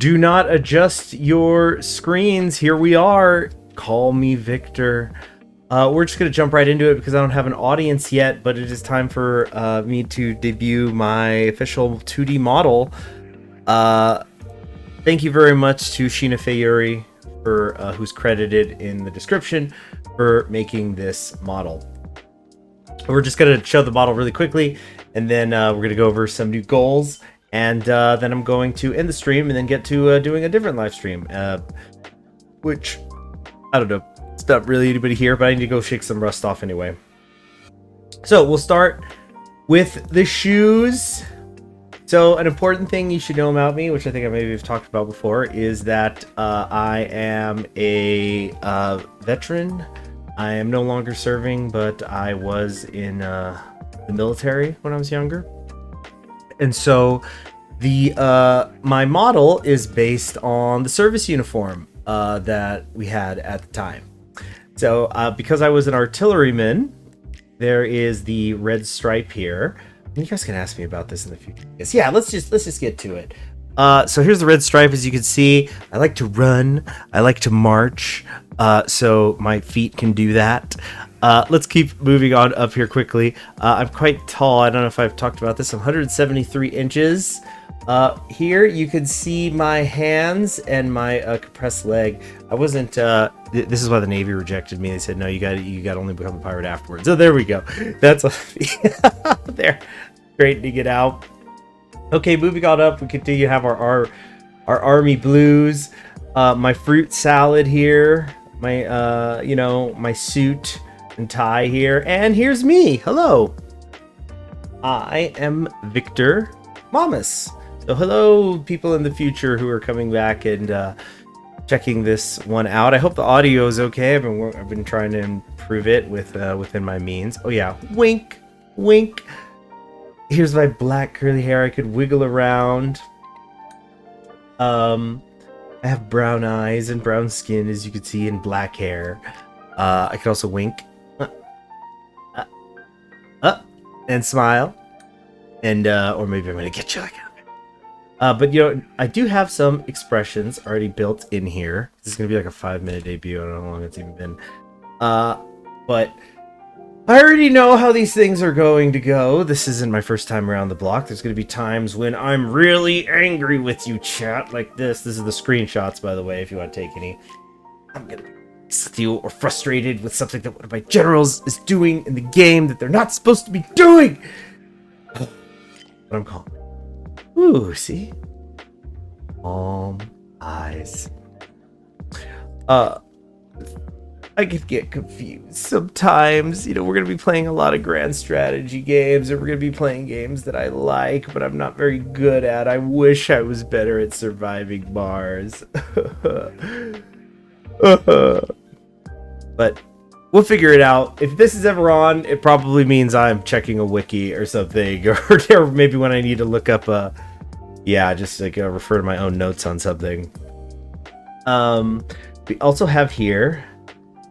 Do not adjust your screens. Here we are. Call me Victor. We're just going to jump right into it because I don't have an audience yet, but it is time for me to debut my official 2D model. Thank you very much to Shinafayuri, for who's credited in the description, for making this model. We're just going to show the model really quickly, and then we're going to go over some new goals, and then I'm going to end the stream and then get to doing a different live stream, which, I don't know, it's not really anybody here, but I need to go shake some rust off anyway. So we'll start with the shoes. So an important thing you should know about me, which I think I maybe have talked about before, is that I am a veteran. I am no longer serving, but I was in the military when I was younger. And so the my model is based on the service uniform that we had at the time. So because I was an artilleryman, there is the red stripe here. You guys can ask me about this in the future. Yes, yeah, let's just get to it. So here's the red stripe. As you can see, I like to run. I like to march. So my feet can do that. Let's keep moving on up here quickly. I'm quite tall. I don't know if I've talked about this. I'm 173 inches. Here you can see my hands and my compressed leg. I wasn't. This is why the Navy rejected me. They said, no, you got to only become a pirate afterwards. So there we go. That's there, straightening it out. Okay, moving on up, we continue to have our army blues, my fruit salad here, my my suit and tie here, and here's me. Hello, I am Victor Momus. So hello, people in the future who are coming back and checking this one out. I hope the audio is okay. I've been trying to improve it with within my means. Oh yeah, wink, wink. Here's my black curly hair. I could wiggle around. I have brown eyes and brown skin, as you can see, and black hair. I could also wink, and smile, and or maybe I'm gonna get you like that. But I do have some expressions already built in here. This is gonna be like a 5-minute debut. I don't know how long it's even been. But I already know how these things are going to go. This isn't my first time around the block. There's going to be times when I'm really angry with you, chat, like this. This is the screenshots, by the way, if you want to take any. I'm going to be with you or frustrated with something that one of my generals is doing in the game that they're not supposed to be doing. But I'm calm. Ooh, see? Calm eyes. I could get confused sometimes. We're going to be playing a lot of grand strategy games, and we're going to be playing games that I like, but I'm not very good at. I wish I was better at surviving Mars. But we'll figure it out. If this is ever on, it probably means I'm checking a wiki or something, or maybe when I need to look up just like refer to my own notes on something. We also have here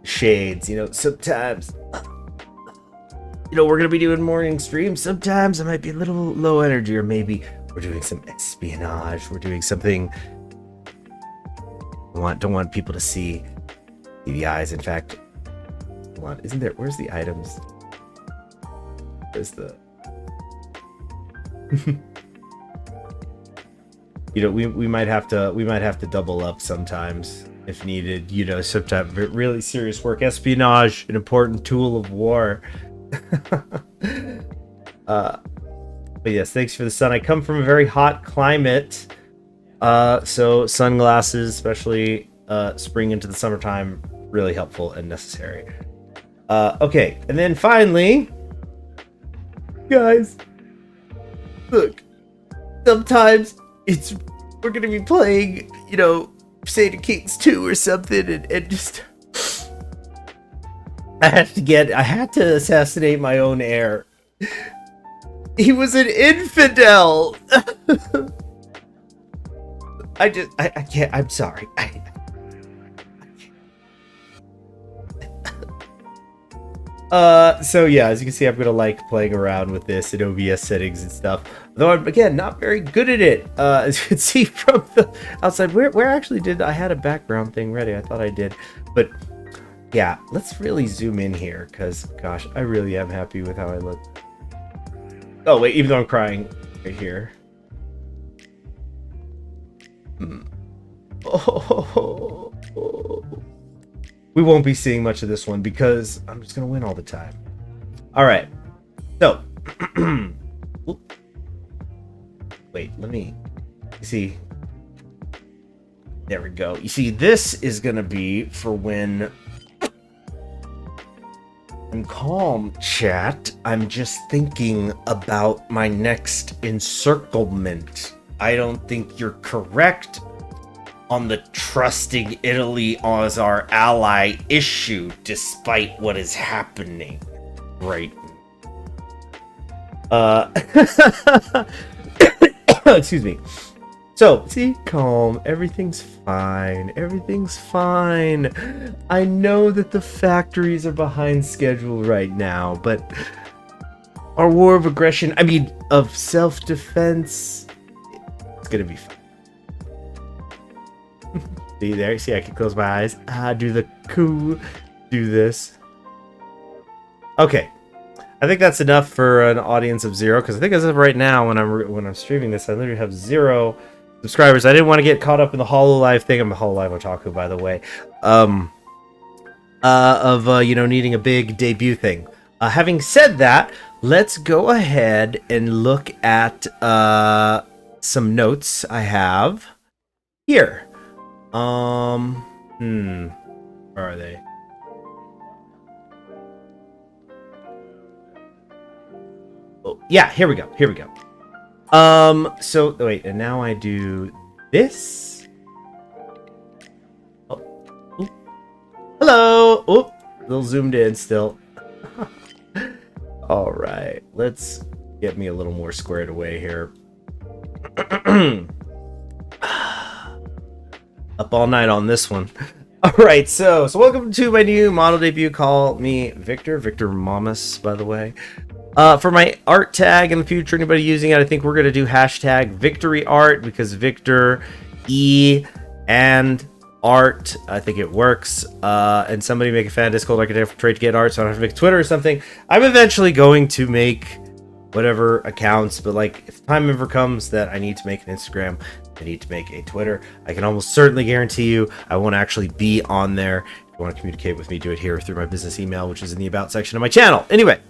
shades. Sometimes we're gonna be doing morning streams. Sometimes I might be a little low energy, or maybe we're doing some espionage. We're doing something don't want people to see the eyes. In fact, where's the items? Where's the we might have to double up sometimes if needed. Sometimes really serious work. Espionage, an important tool of war. But yes, thanks for the sun. I come from a very hot climate, so sunglasses, especially spring into the summertime, really helpful and necessary. Okay, and then finally, guys, look, sometimes we're gonna be playing, Crusader Kings 2 or something, and just I had to assassinate my own heir. He was an infidel. I can't. I'm sorry. So yeah, as you can see, I'm gonna like playing around with this in OBS settings and stuff. Though I'm, again, not very good at it. As you can see from the outside, where actually did I had a background thing ready? I thought I did, but yeah, let's really zoom in here, because gosh, I really am happy with how I look. Oh wait, even though I'm crying right here. Oh. We won't be seeing much of this one because I'm just gonna win all the time. All right, so wait, let me see. There we go. You see, this is gonna be for when I'm calm, chat. I'm just thinking about my next encirclement. I don't think you're correct on the trusting Italy as our ally issue, despite what is happening right now. Excuse me. So, see, calm. Everything's fine. Everything's fine. I know that the factories are behind schedule right now, but our war of aggression, I mean, of self-defense, it's gonna be fine. See there? See, I can close my eyes. Do the coup. Do this. Okay. I think that's enough for an audience of 0, because I think as of right now, when I'm streaming this, I literally have 0 subscribers. I didn't want to get caught up in the HoloLive thing. I'm a HoloLive otaku, by the way. You know, needing a big debut thing. Having said that, let's go ahead and look at some notes I have here. Where are they? Oh, yeah, here we go. Here we go. So wait, and now I do this. Oh, ooh. Hello. Oh, a little zoomed in still. All right, let's get me a little more squared away here. Up all night on this one. All right, so welcome to my new model debut. Call me Victor Momus, by the way. For my art tag in the future, anybody using it, I think we're gonna do hashtag victory art, because Victor E and art, I think it works. And somebody make a fan Discord like a different trade to get art, so I don't have to make Twitter or something. I'm eventually going to make whatever accounts, but like if the time ever comes that I need to make an Instagram, I need to make a Twitter, I can almost certainly guarantee you I won't actually be on there. If you want to communicate with me, do it here through my business email, which is in the about section of my channel. Anyway,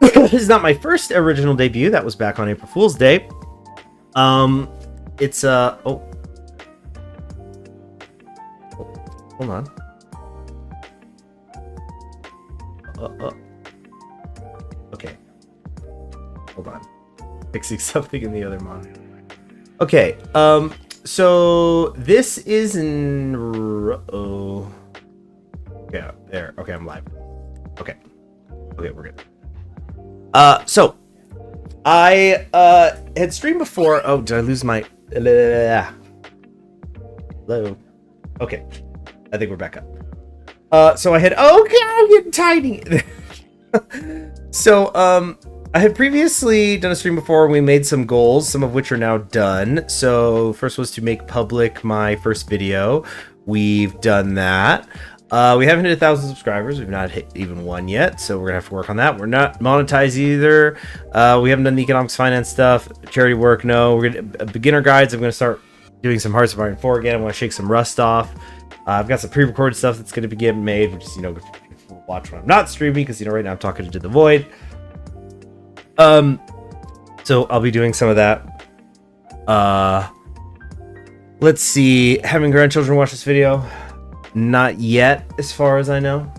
this is not my first original debut. That was back on April Fool's Day. It's hold on. Okay. Hold on. Fixing something in the other monitor. Okay, so this is in... Oh. Yeah, there. Okay, I'm live. Okay. Okay, we're good. So, I, had streamed before... Oh, did I lose my... Hello? Okay. I think we're back up. So I had... Oh, God, I'm getting tiny! So, I had previously done a stream before. We made some goals, some of which are now done. So first was to make public my first video. We've done that. We haven't hit 1,000 subscribers. We've not hit even 1 yet, so we're gonna have to work on that. We're not monetized either. We haven't done the economics finance stuff, charity work. No, we're gonna beginner guides. I'm gonna start doing some Hearts of Iron 4 again. I want to shake some rust off. I've got some pre-recorded stuff that's gonna be getting made, which is, you know, watch when I'm not streaming, because, you know, right now I'm talking to the void. So I'll be doing some of that. Let's see. Having grandchildren watch this video? Not yet, as far as I know.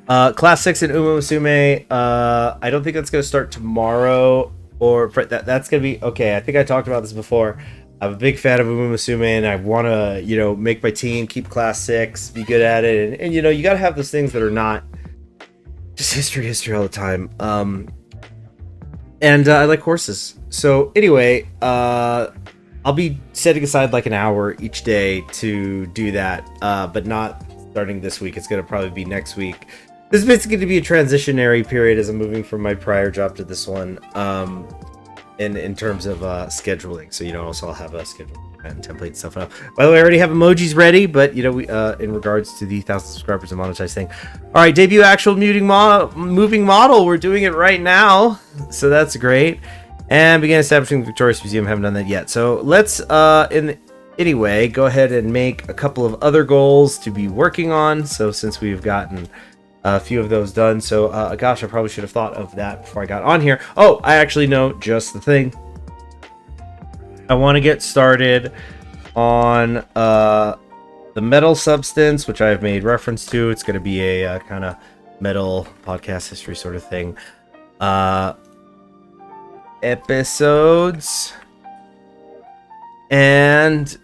Class 6 in Uma Musume. I don't think that's going to start tomorrow, or that's going to be... Okay, I think I talked about this before. I'm a big fan of Uma Musume, and I want to, you know, make my team, keep class 6, be good at it. And you know, you got to have those things that are not just history all the time. And I like horses. So anyway, I'll be setting aside like an hour each day to do that, but not starting this week. It's going to probably be next week. This is basically going to be a transitionary period as I'm moving from my prior job to this one, in terms of scheduling. So, also I'll have a schedule and template and stuff up. By the way, I already have emojis ready, but, we in regards to the 1,000 subscribers and monetize thing. All right, debut actual moving model. We're doing it right now, so that's great. And begin establishing the Victorious Museum. Haven't done that yet. So let's, anyway, go ahead and make a couple of other goals to be working on. So since we've gotten a few of those done. So, gosh, I probably should have thought of that before I got on here. Oh, I actually know just the thing. I want to get started on the metal substance, which I've made reference to. It's going to be a kind of metal podcast history sort of thing. Episodes. And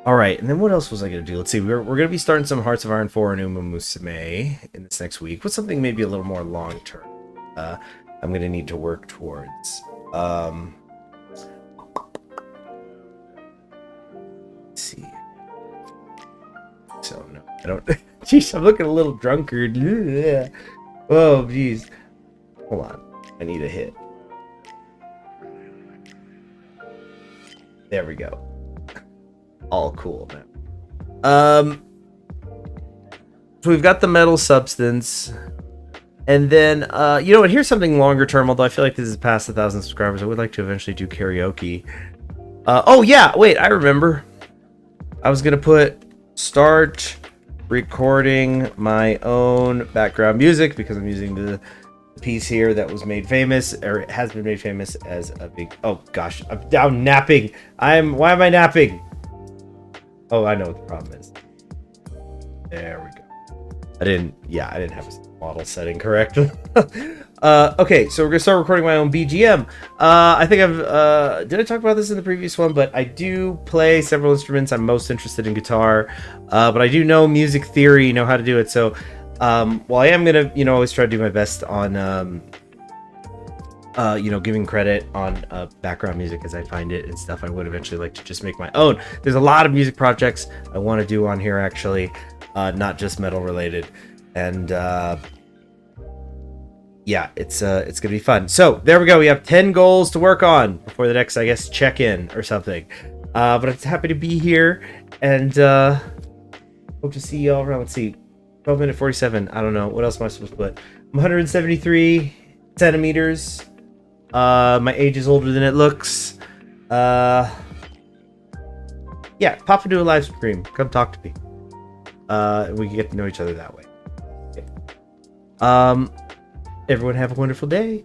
all right, and then what else was I going to do? Let's see. We're going to be starting some Hearts of Iron 4 and Momus in this next week. What's something maybe a little more long term? I'm going to need to work towards. Let's see. So no, I don't. Jeez, I'm looking a little drunkard. Oh, jeez. Hold on. I need a hit. There we go. All cool now. So we've got the metal substance, and then and here's something longer term. Although I feel like this is past 1,000 subscribers, I would like to eventually do karaoke. Oh yeah, wait, I remember. I was gonna start recording my own background music because I'm using the piece here that was made famous, or it has been made famous as a big. Oh gosh, I'm down napping. Why am I napping? Oh, I know what the problem is. There we go. I didn't have a model setting correct. Okay, so we're gonna start recording my own BGM. I think did I talk about this in the previous one? But I do play several instruments. I'm most interested in guitar, but I do know music theory, know how to do it. So, while I am gonna, always try to do my best on, giving credit on background music as I find it and stuff, I would eventually like to just make my own. There's a lot of music projects I want to do on here, actually, not just metal related, and yeah, it's gonna be fun. So there we go. We have 10 goals to work on before the next, I guess, check-in or something. But I'm happy to be here, and hope to see you all around. Let's see, 12 minute 47. I don't know what else am I supposed to put. I'm 173 centimeters. My age is older than it looks. Yeah, pop into a live stream. Come talk to me. We can get to know each other that way. Okay. Everyone have a wonderful day.